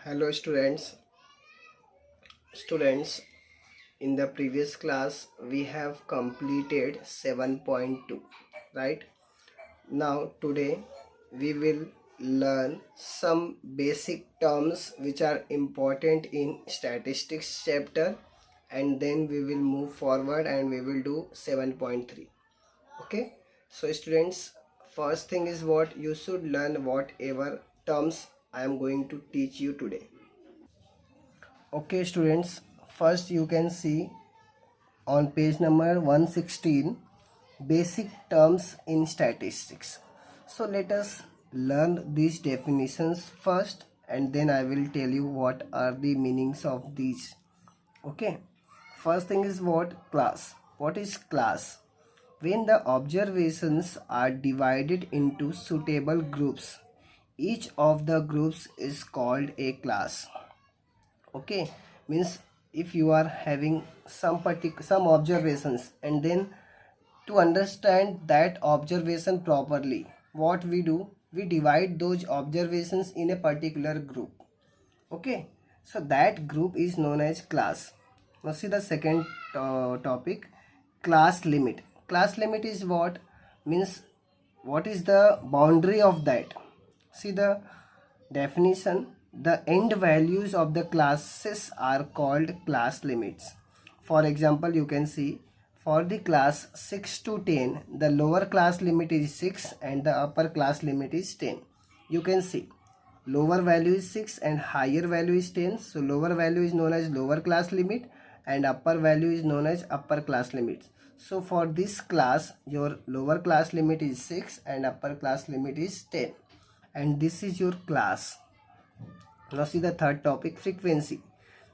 Hello students, in the previous class we have completed 7.2, right? Now today we will learn some basic terms which are important in statistics chapter, and then we will move forward and we will do 7.3. Okay, so students, first thing is what you should learn whatever terms I am going to teach you today. Okay students, first you can see on page number 116 basic terms in statistics. So let us learn these definitions first, and then I will tell you what are the meanings of these. Okay, first thing is what? Class. What is class? When the observations are divided into suitable groups, each of the groups is called a class. Okay, means if you are having some observations, and then to understand that observation properly, what we do, we divide those observations in a particular group. Okay, so that group is known as class. Now see the second topic, class limit. Class limit is what? Means what is the boundary of that? See the definition. The end values of the classes are called class limits. For example, you can see for the class 6 to 10, the lower class limit is 6 and the upper class limit is 10. You can see lower value is 6 and higher value is 10. So lower value is known as lower class limit and upper value is known as upper class limits. So for this class, your lower class limit is 6 and upper class limit is 10, and this is your class. Now see the third topic, frequency.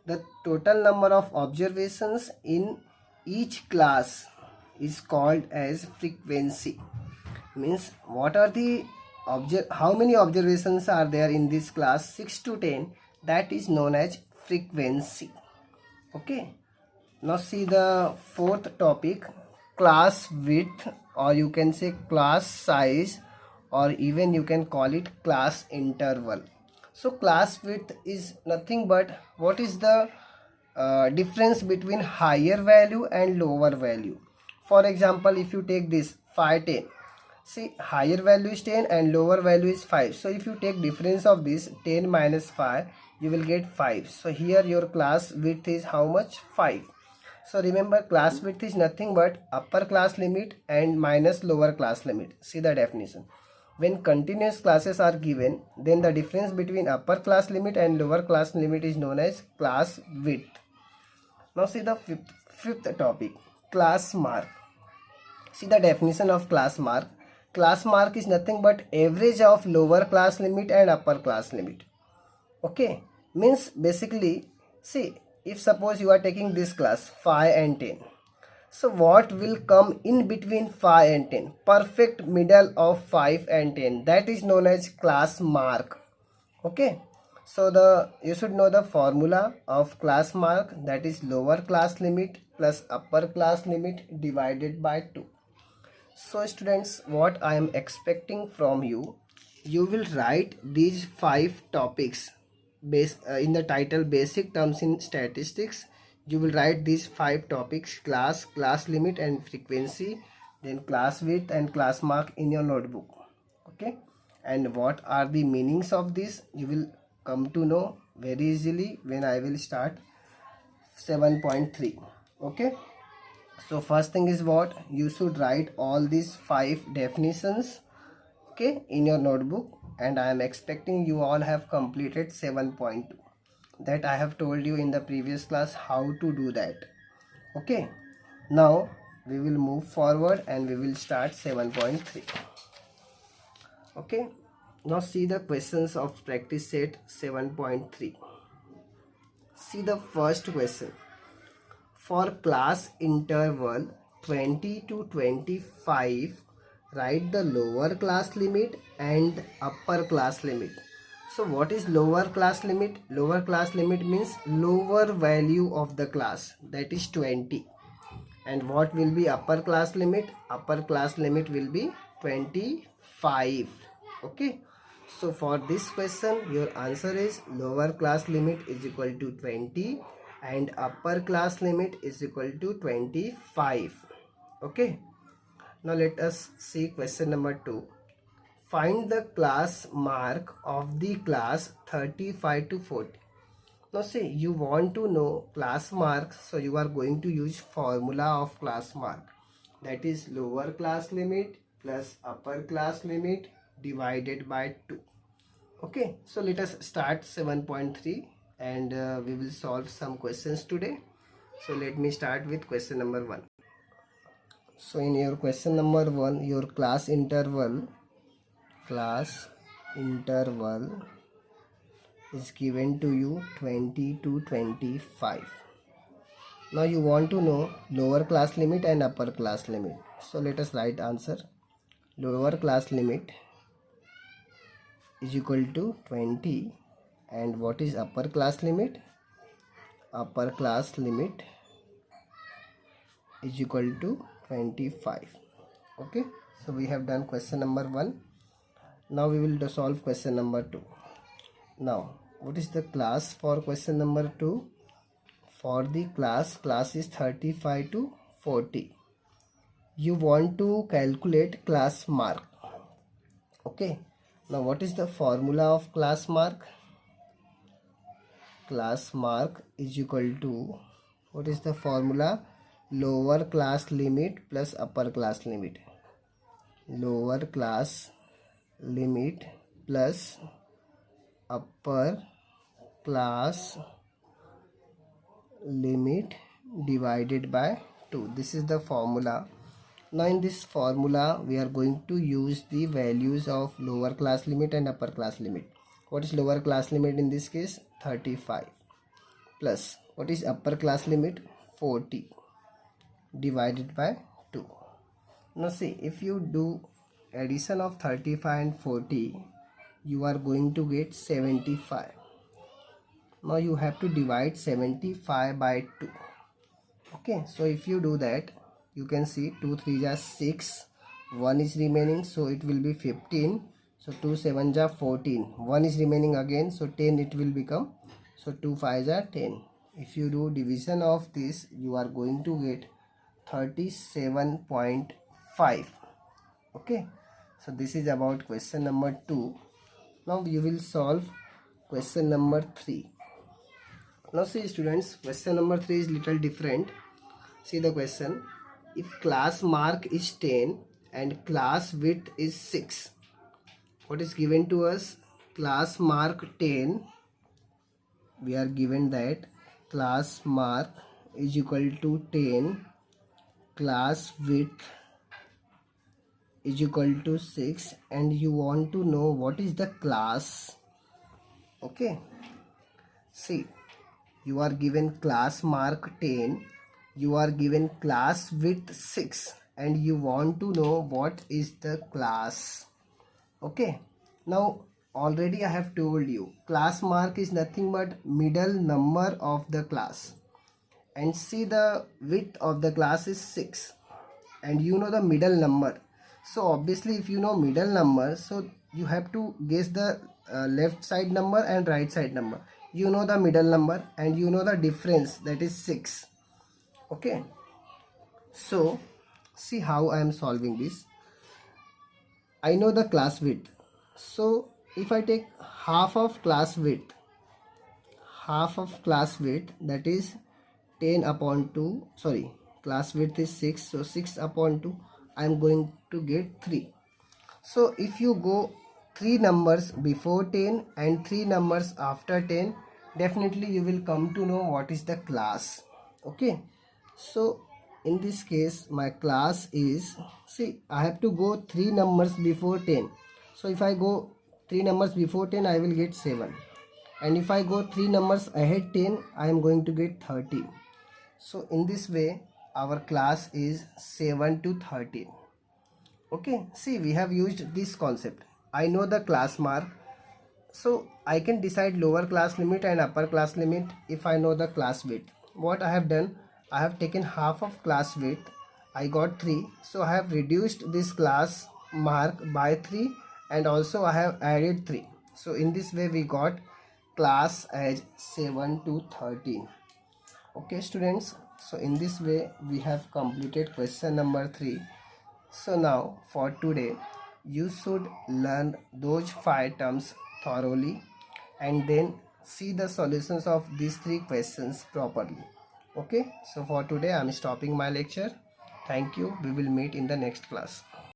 The total number of observations in each class is called as frequency. Means what are the how many observations are there in this class 6 to 10, that is known as frequency. Okay, now see the fourth topic, class width, or you can say class size, or even you can call it class interval. So class width is nothing but what is the difference between higher value and lower value. For example, if you take this 510, see higher value is 10 and lower value is 5. So if you take difference of this 10 minus 5, you will get 5. So here your class width is how much? 5. So remember, class width is nothing but upper class limit and minus lower class limit. See the definition. When continuous classes are given, then the difference between upper class limit and lower class limit is known as class width. Now see the fifth topic, class mark. See the definition of class mark. Class mark is nothing but average of lower class limit and upper class limit. Okay, means basically, see, if suppose you are taking this class 5 and 10, so what will come in between 5 and 10? Perfect middle of 5 and 10. That is known as class mark. Okay, so you should know the formula of class mark, that is lower class limit plus upper class limit divided by 2. So students, what I am expecting from you, you will write these 5 topics in the title, basic terms in statistics. You will write these 5 topics, class, class limit and frequency, then class width and class mark in your notebook. Okay, and what are the meanings of this, you will come to know very easily when I will start 7.3. Okay, so first thing is what, you should write all these 5 definitions, okay, in your notebook, and I am expecting you all have completed 7.2, that I have told you in the previous class how to do that. Okay, now we will move forward and we will start 7.3. Okay, now see the questions of practice set 7.3. See the first question. For class interval 20 to 25, write the lower class limit and upper class limit. So what is lower class limit? Lower class limit means lower value of the class, that is 20. And what will be upper class limit? Upper class limit will be 25. Okay, So for this question, your answer is lower class limit is equal to 20 and upper class limit is equal to 25. Okay. Now let us see question number 2. Find the class mark of the class 35 to 40. Now see, you want to know class mark, so you are going to use formula of class mark, that is lower class limit plus upper class limit divided by 2. Okay, so let us start 7.3 and we will solve some questions today. So let me start with question number 1. So in your question number 1, your class interval is given to you 20 to 25. Now you want to know lower class limit and upper class limit. So let us write answer. Lower class limit is equal to 20 and what is upper class limit? Upper class limit is equal to 25. Okay, so we have done question number 1. Now we will solve question number 2. Now what is the class for question number 2? For the class is 35 to 40. You want to calculate class mark. Okay, now what is the formula of class mark? Class mark is equal to, what is the formula? Lower class limit plus upper class limit. Lower class limit plus upper class limit divided by 2. This is the formula. Now in this formula we are going to use the values of lower class limit and upper class limit. What is lower class limit in this case? 35 plus what is upper class limit? 40 divided by 2. Now see, if you do addition of 35 and 40, you are going to get 75. Now you have to divide 75 by 2. Okay, so if you do that, you can see 2 3 are 6, 1 is remaining, so it will be 15. So 2 7 are 14, 1 is remaining again, so 10 it will become. So 2 5 are 10. If you do division of this, you are going to get 37.5. Okay, so this is about question number 2. Now you will solve question number 3. Now see students, question number 3 is little different. See the question. If class mark is 10 and class width is 6, what is given to us? Class mark 10, we are given that class mark is equal to 10, class width is equal to 6, and you want to know what is the class. Okay, see, you are given class mark 10, you are given class width 6, and you want to know what is the class. Okay, now already I have told you class mark is nothing but middle number of the class, and see the width of the class is 6 and you know the middle number. So obviously if you know middle number, so you have to guess the left side number and right side number. You know the middle number and you know the difference, that is 6. Okay, so see how I am solving this. I know the class width, so if I take half of class width, that is 10 upon 2, sorry, class width is 6, so 6 upon 2, I am going to get 3. So if you go 3 numbers before 10 and 3 numbers after 10, definitely you will come to know what is the class. Okay, so in this case my class is, see, I have to go 3 numbers before 10. So if I go 3 numbers before 10, I will get 7, and if I go 3 numbers ahead 10, I am going to get 13. So in this way our class is 7 to 13. Okay, see, we have used this concept. I know the class mark, so I can decide lower class limit and upper class limit if I know the class width. What I have done, I have taken half of class width, I got 3, so I have reduced this class mark by 3 and also I have added 3. So in this way we got class as 7 to 13. Okay students, so in this way we have completed question number 3. So now for today you should learn those 5 terms thoroughly and then see the solutions of these 3 questions properly. Okay, so for today I am stopping my lecture. Thank you. We will meet in the next class.